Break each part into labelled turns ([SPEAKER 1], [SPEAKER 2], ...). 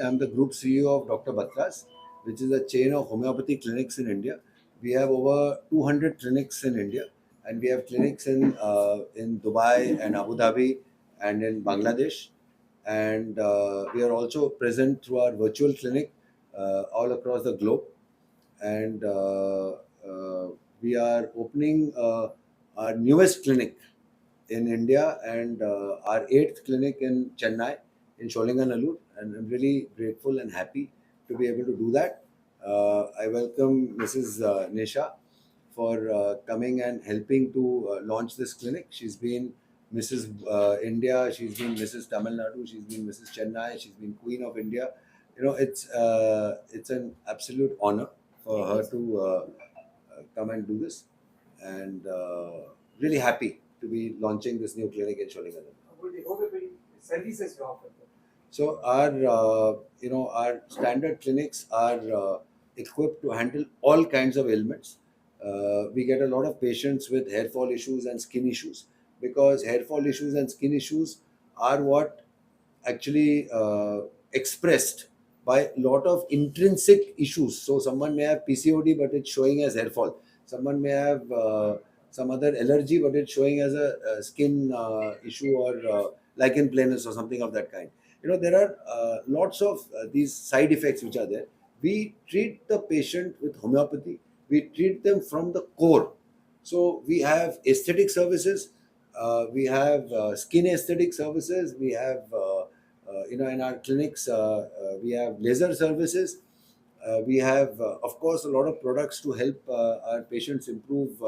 [SPEAKER 1] am the group CEO of Dr. Batras, which is a chain of homeopathy clinics in India. We have over 200 clinics in India, and we have clinics in Dubai and Abu Dhabi and in Bangladesh. And we are also present through our virtual clinic all across the globe. And we are opening our newest clinic in India and our eighth clinic in Chennai, in Sholinganallur, and I'm really grateful and happy to be able to do that. I welcome Mrs. Nisha for coming and helping to launch this clinic. She's been Mrs. India, she's been Mrs. Tamil Nadu, she's been Mrs. Chennai, she's been Queen of India. It's an absolute honor for her to come and do this, and really happy to be launching this new clinic in Sholinganallur.
[SPEAKER 2] What the homeopathy services you offer?
[SPEAKER 1] So our standard clinics are equipped to handle all kinds of ailments. We get a lot of patients with hair fall issues and skin issues, because hair fall issues and skin issues are what actually expressed by a lot of intrinsic issues. So someone may have PCOD but it's showing as hair fall. Someone may have some other allergy but it's showing as a skin issue, or lichen planus or something of that kind. There are lots of these side effects which are there. We treat the patient with homeopathy. We treat them from the core. So we have aesthetic services, we have skin aesthetic services, we have in our clinics we have laser services, we have of course a lot of products to help our patients improve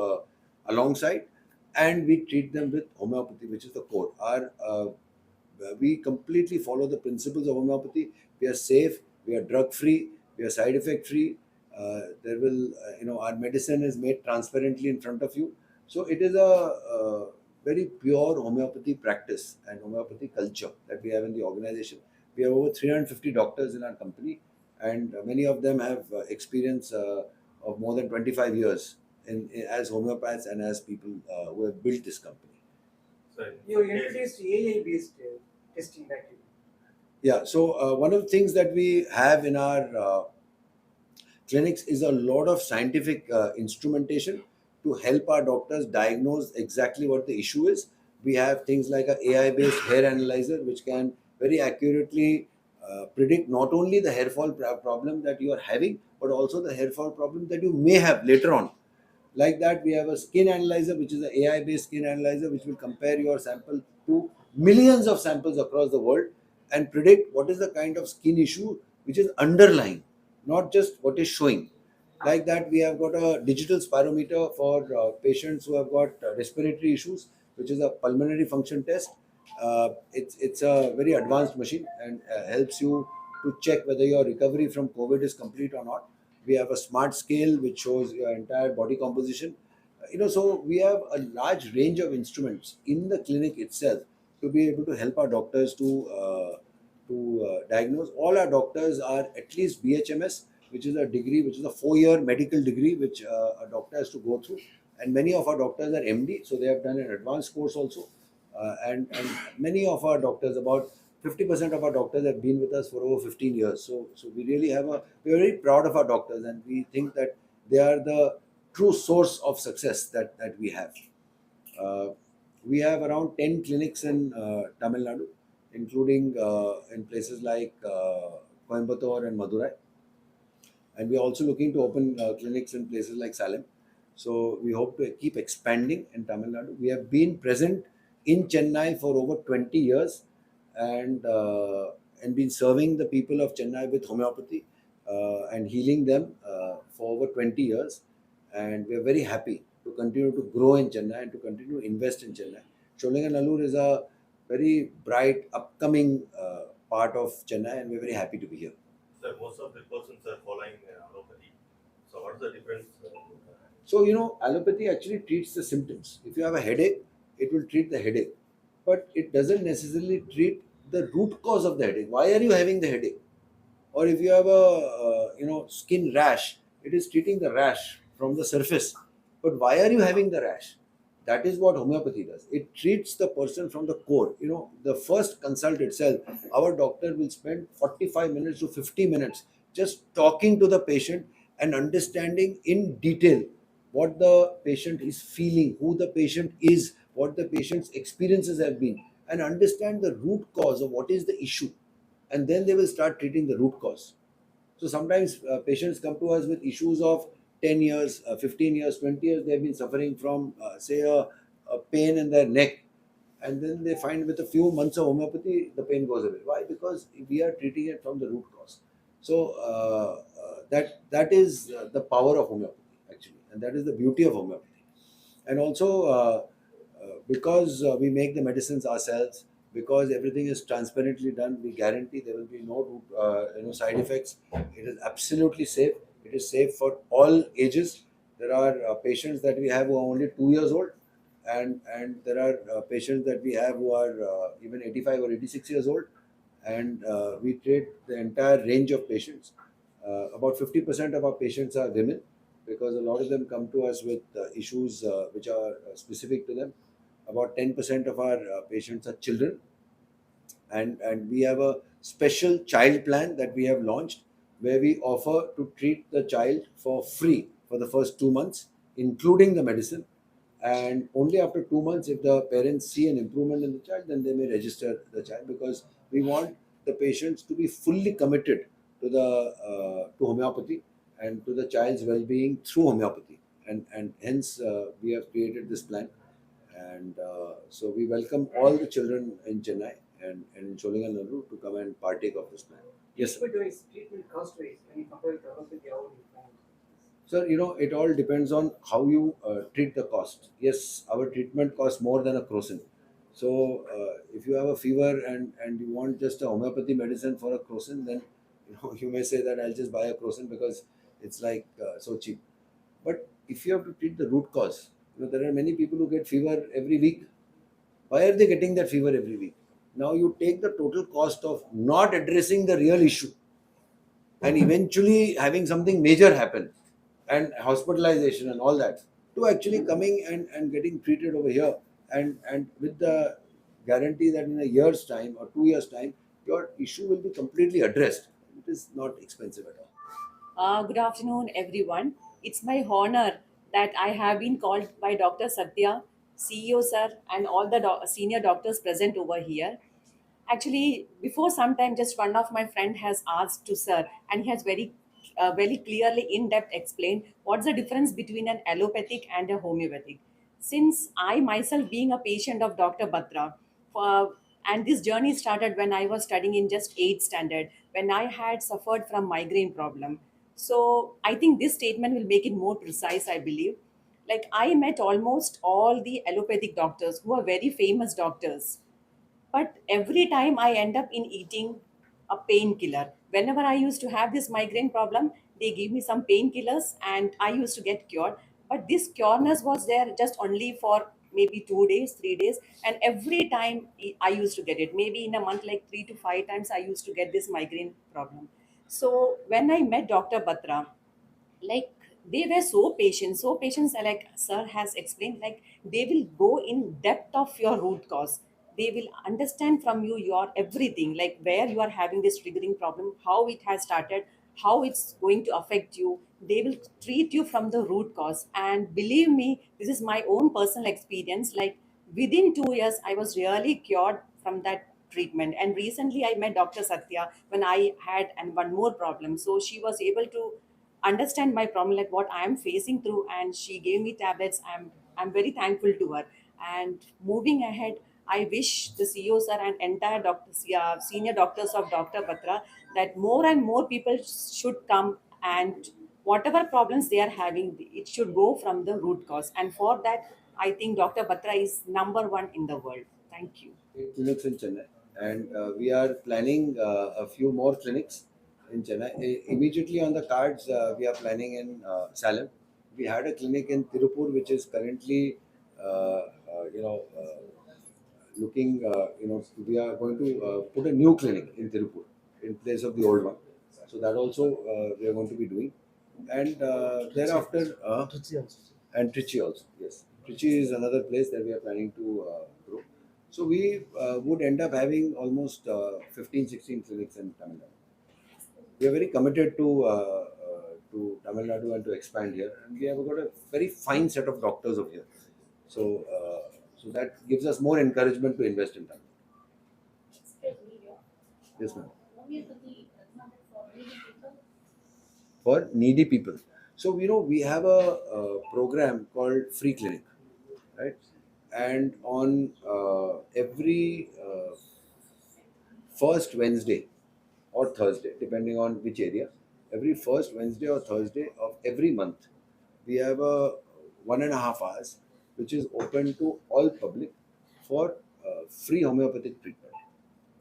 [SPEAKER 1] alongside, and we treat them with homeopathy, which is the core. We completely follow the principles of homeopathy. We are safe, we are drug free, we are side effect free. There will our medicine is made transparently in front of you. So it is a very pure homeopathy practice and homeopathy culture that we have in the organization. We have over 350 doctors in our company, and many of them have experience of more than 25 years as homeopaths and as people who have built this company.
[SPEAKER 2] So you introduced AI based testing activity.
[SPEAKER 1] Yeah, so one of the things that we have in our clinics is a lot of scientific instrumentation to help our doctors diagnose exactly what the issue is. We have things like an AI based hair analyzer, which can very accurately predict not only the hair fall problem that you are having, but also the hair fall problem that you may have later on. Like that, we have a skin analyzer, which is an AI based skin analyzer, which will compare your sample to millions of samples across the world and predict what is the kind of skin issue which is underlying, not just what is showing. Like that, we have got a digital spirometer for patients who have got respiratory issues, which is a pulmonary function test. It's a very advanced machine and helps you to check whether your recovery from COVID is complete or not. We have a smart scale which shows your entire body composition. So we have a large range of instruments in the clinic itself to be able to help our doctors to diagnose. All our doctors are at least BHMS, which is a degree, which is a 4-year medical degree, which a doctor has to go through. And many of our doctors are MD, so they have done an advanced course also. And many of our doctors, about 50% of our doctors have been with us for over 15 years. So we really we're very proud of our doctors, and we think that they are the true source of success that we have. We have around 10 clinics in Tamil Nadu, including in places like Coimbatore and Madurai. And we are also looking to open clinics in places like Salem. So we hope to keep expanding in Tamil Nadu. We have been present in Chennai for over 20 years and been serving the people of Chennai with homeopathy and healing them for over 20 years. And we are very happy to continue to grow in Chennai and to continue to invest in Chennai. Sholinganallur is a very bright, upcoming part of Chennai, and we're very happy to be here.
[SPEAKER 3] So most of the persons are following allopathy. So what is the difference?
[SPEAKER 1] So, allopathy actually treats the symptoms. If you have a headache, it will treat the headache. But it doesn't necessarily treat the root cause of the headache. Why are you having the headache? Or if you have a, skin rash, it is treating the rash from the surface. But why are you having the rash? That is what homeopathy does. It treats the person from the core. You know, the first consult itself, our doctor will spend 45 minutes to 50 minutes just talking to the patient and understanding in detail what the patient is feeling, who the patient is, what the patient's experiences have been, and understand the root cause of what is the issue. And then they will start treating the root cause. So sometimes patients come to us with issues of 10 years, 15 years, 20 years. They've been suffering from, say, a pain in their neck. And then they find with a few months of homeopathy, the pain goes away. Why? Because we are treating it from the root cause. So that is the power of homeopathy, actually. And that is the beauty of homeopathy. And also, because we make the medicines ourselves, because everything is transparently done, we guarantee there will be no side effects. It is absolutely safe. It is safe for all ages. There are patients that we have who are only 2 years old, and there are patients that we have who are even 85 or 86 years old, and we treat the entire range of patients. About 50% of our patients are women, because a lot of them come to us with issues which are specific to them. About 10% of our patients are children, and we have a special child plan that we have launched, where we offer to treat the child for free for the first 2 months, including the medicine. And only after 2 months, if the parents see an improvement in the child, then they may register the child, because we want the patients to be fully committed to the to homeopathy and to the child's well-being through homeopathy. And hence we have created this plan. And so we welcome all the children in Chennai and in Sholinganallur to come and partake of this plan. Yes, sir.
[SPEAKER 2] Treatment-wise, treatment cost-wise, when you compare it to allopathy, how do you find?
[SPEAKER 1] Sir, it all depends on how you treat the cost. Yes, our treatment costs more than a crocin. So, if you have a fever and you want just a homeopathy medicine for a crocin, then you may say that I'll just buy a crocin because it's like so cheap. But if you have to treat the root cause, there are many people who get fever every week. Why are they getting that fever every week? Now you take the total cost of not addressing the real issue and eventually having something major happen, and hospitalization and all that, to actually coming and getting treated over here, and with the guarantee that in a year's time or 2 years' time, your issue will be completely addressed. It is not expensive at all.
[SPEAKER 4] Good afternoon, everyone. It's my honor that I have been called by Dr. Satya, CEO sir, and all the senior doctors present over here. Actually, before some time, just one of my friend has asked to sir, and he has very clearly, in depth explained what's the difference between an allopathic and a homeopathic. Since I myself being a patient of Dr. Batra, for, and this journey started when I was studying in just 8th standard, when I had suffered from migraine problem. So I think this statement will make it more precise, I believe. Like I met almost all the allopathic doctors who are very famous doctors, but every time I end up in eating a painkiller. Whenever I used to have this migraine problem, they give me some painkillers and I used to get cured. But this cureness was there just only for maybe 2 days, 3 days, and every time I used to get it. Maybe in a month, like 3 to 5 times, I used to get this migraine problem. So when I met Dr. Batra, like they were so patient, like sir has explained, like they will go in depth of your root cause. They will understand from you your everything, like where you are having this triggering problem, how it has started, how it's going to affect you. They will treat you from the root cause, and believe me, this is my own personal experience. Like within 2 years I was really cured from that treatment. And recently I met Dr. Satya when I had and one more problem, so she was able to understand my problem, like what I am facing through, and she gave me tablets. I'm very thankful to her. And moving ahead, I wish the CEOs are and entire doctors, yeah, senior doctors of Dr. Batra, that more and more people should come, and whatever problems they are having, it should go from the root cause. And for that, I think Dr. Batra is number one in the world. Thank you.
[SPEAKER 1] Clinics in Chennai, and we are planning a few more clinics in Chennai. Immediately on the cards, we are planning in Salem. We had a clinic in Tirupur, which is currently, uh, looking. We are going to put a new clinic in Tirupur in place of the old one. So that also we are going to be doing, and thereafter, and Trichy also, yes. Trichy is another place that we are planning to grow. So we would end up having almost 15, 16 clinics in Tamil Nadu. We are very committed to Tamil Nadu and to expand here, and we have got a very fine set of doctors over here. So that gives us more encouragement to invest in Tamil Nadu. Yes, ma'am. For needy people. So we have a program called Free Clinic, right? And on every first Wednesday or Thursday, depending on which area, every first Wednesday or Thursday of every month, we have a 1.5 hours which is open to all public for free homeopathic treatment,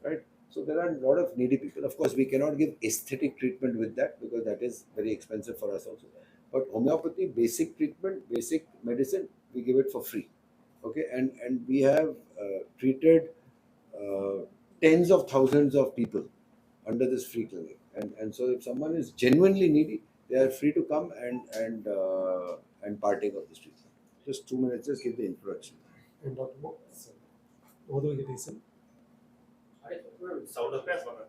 [SPEAKER 1] right? So there are a lot of needy people. Of course, we cannot give aesthetic treatment with that because that is very expensive for us also. But homeopathy, basic treatment, basic medicine, we give it for free. Okay, and we have treated uh, tens of thousands of people under this free clinic. And so if someone is genuinely needy, they are free to come and partake of this treatment. Just 2 minutes, just give the introduction.
[SPEAKER 5] And Dr. Modhu
[SPEAKER 3] Sound of class, Baba.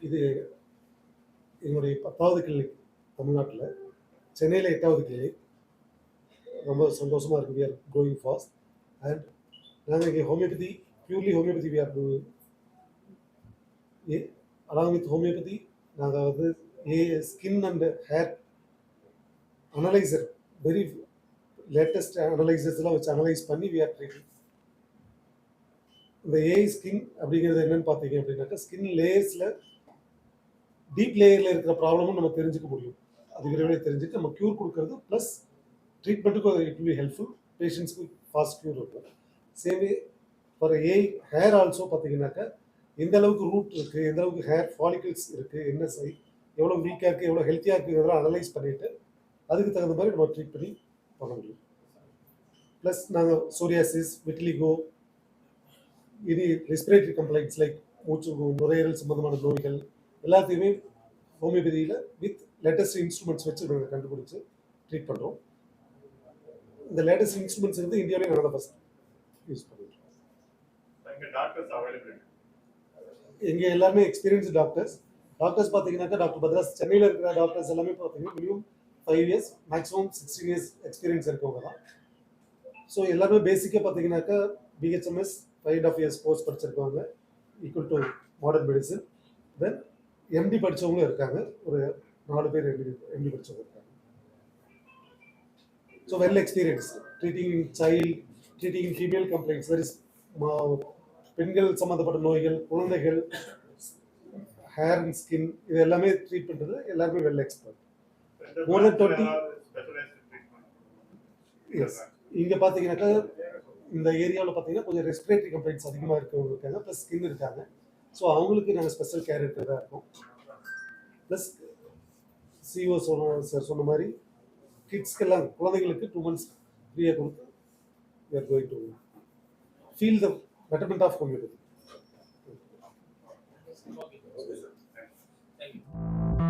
[SPEAKER 5] இது என்னுடைய 10வது clinic தமிழ்நாட்டில், சென்னையில் 8வது clinic. ரொம்ப சந்தோஷமாக இருக்குது. We are growing fast and நாங்கள் இங்கே homeopathy, purely homeopathy we are doing. Along with homeopathy நாங்கள் வந்து skin and hair analyser, very latest அனலைசர்ஸ்லாம் வச்சு அனலைஸ் பண்ணி வி ஆர் ட்ரீட்டிங். இந்த ஏஐ ஸ்கின் அப்படிங்கிறது என்னன்னு பார்த்தீங்க அப்படின்னாக்கா, ஸ்கின் லேயர்ஸில் டீப் லேயரில் இருக்கிற ப்ராப்ளமும் நம்ம தெரிஞ்சுக்க முடியும். அது விரைவில் தெரிஞ்சுட்டு நம்ம க்யூர் கொடுக்கறது ப்ளஸ் ட்ரீட்மெண்ட்டுக்கும் இட் வில் பி ஹெல்ப்ஃபுல். பேஷண்ட்ஸ்க்கு ஃபாஸ்ட் க்யூர் இருக்கும். Same for AI hair also பார்த்தீங்கன்னாக்கா, எந்த அளவுக்கு ரூட் இருக்குது, எந்த அளவுக்கு ஹேர் ஃபாலிகல்ஸ் இருக்குது, என்ன எவ்வளோ வீக்காக இருக்குது, எவ்வளோ ஹெல்த்தியாக இருக்குங்கிறதெல்லாம் அனலைஸ் பண்ணிவிட்டு அதுக்கு தகுந்த மாதிரி நம்ம ட்ரீட் பண்ண முடியும். ப்ளஸ் நாங்கள் சோரியாசிஸ், விட்லிகோ, இனி ரெஸ்பிரேட்டரி கம்ப்ளைண்ட்ஸ் லைக் மூச்சு நுரையீரல் சம்பந்தமான நோய்கள் எல்லாத்தையுமே ஹோமியோபதியில் வித் லேட்டஸ்ட் இன்ஸ்ட்ருமெண்ட்ஸ் வச்சு நாங்கள் கண்டுபிடிச்சி ட்ரீட் பண்ணுறோம். இந்த லேட்டஸ்ட் இன்ஸ்ட்ருமெண்ட்ஸ் வந்து இந்தியாவிலே நாங்கள் தான் ஃபஸ்ட் யூஸ் பண்ணிடுறோம். எங்கே எல்லாருமே எக்ஸ்பீரியன்ஸ் டாக்டர்ஸ் பார்த்தீங்கன்னாக்கா, டாக்டர் பத்ராஸ் சென்னையில் இருக்கிற டாக்டர்ஸ் எல்லாமே பார்த்தீங்கன்னா minimum 5 years, maximum 16 years experience இருக்கவங்க தான். ஸோ எல்லாருமே பேசிக்காக பார்த்தீங்கன்னாக்கா பிஹெச்எம்எஸ் 5.5 years கோர்ஸ் படிச்சிருக்கவங்க, equal to modern medicine. Then MD படித்தவங்களும் இருக்காங்க, ஒரு 4 பேர் எம்டி படித்தவங்க இருக்காங்க. So well experience treating in child, treating in female complaints, very பெண்கள் சம்மந்தப்பட்ட நோய்கள், குழந்தைகள், ஹேர் அண்ட் ஸ்கின், இது எல்லாமே ட்ரீட் பண்ணுறது எல்லாருமே வெல் எக்ஸ்பர்ட். மோர் தென் 20. எஸ், இங்கே பார்த்தீங்கன்னாக்கா இந்த ஏரியாவில் பார்த்தீங்கன்னா கொஞ்சம் ரெஸ்பிரேட்டரி கம்ப்ளைண்ட்ஸ் அதிகமாக இருக்கவங்க இருக்காங்க, ப்ளஸ் ஸ்கின் இருக்காங்க. ஸோ அவங்களுக்கு நாங்கள் ஸ்பெஷல் கேர் எடுக்கிறதா இருக்கோம். ப்ளஸ் சிஓ சொன்ன மாதிரி கிட்ஸ்க்கெல்லாம், குழந்தைங்களுக்கு 2 months ஃப்ரீயாக கொடுத்து we are going to feel the betterment of homeopathy.
[SPEAKER 3] Okay, sir. Thank you.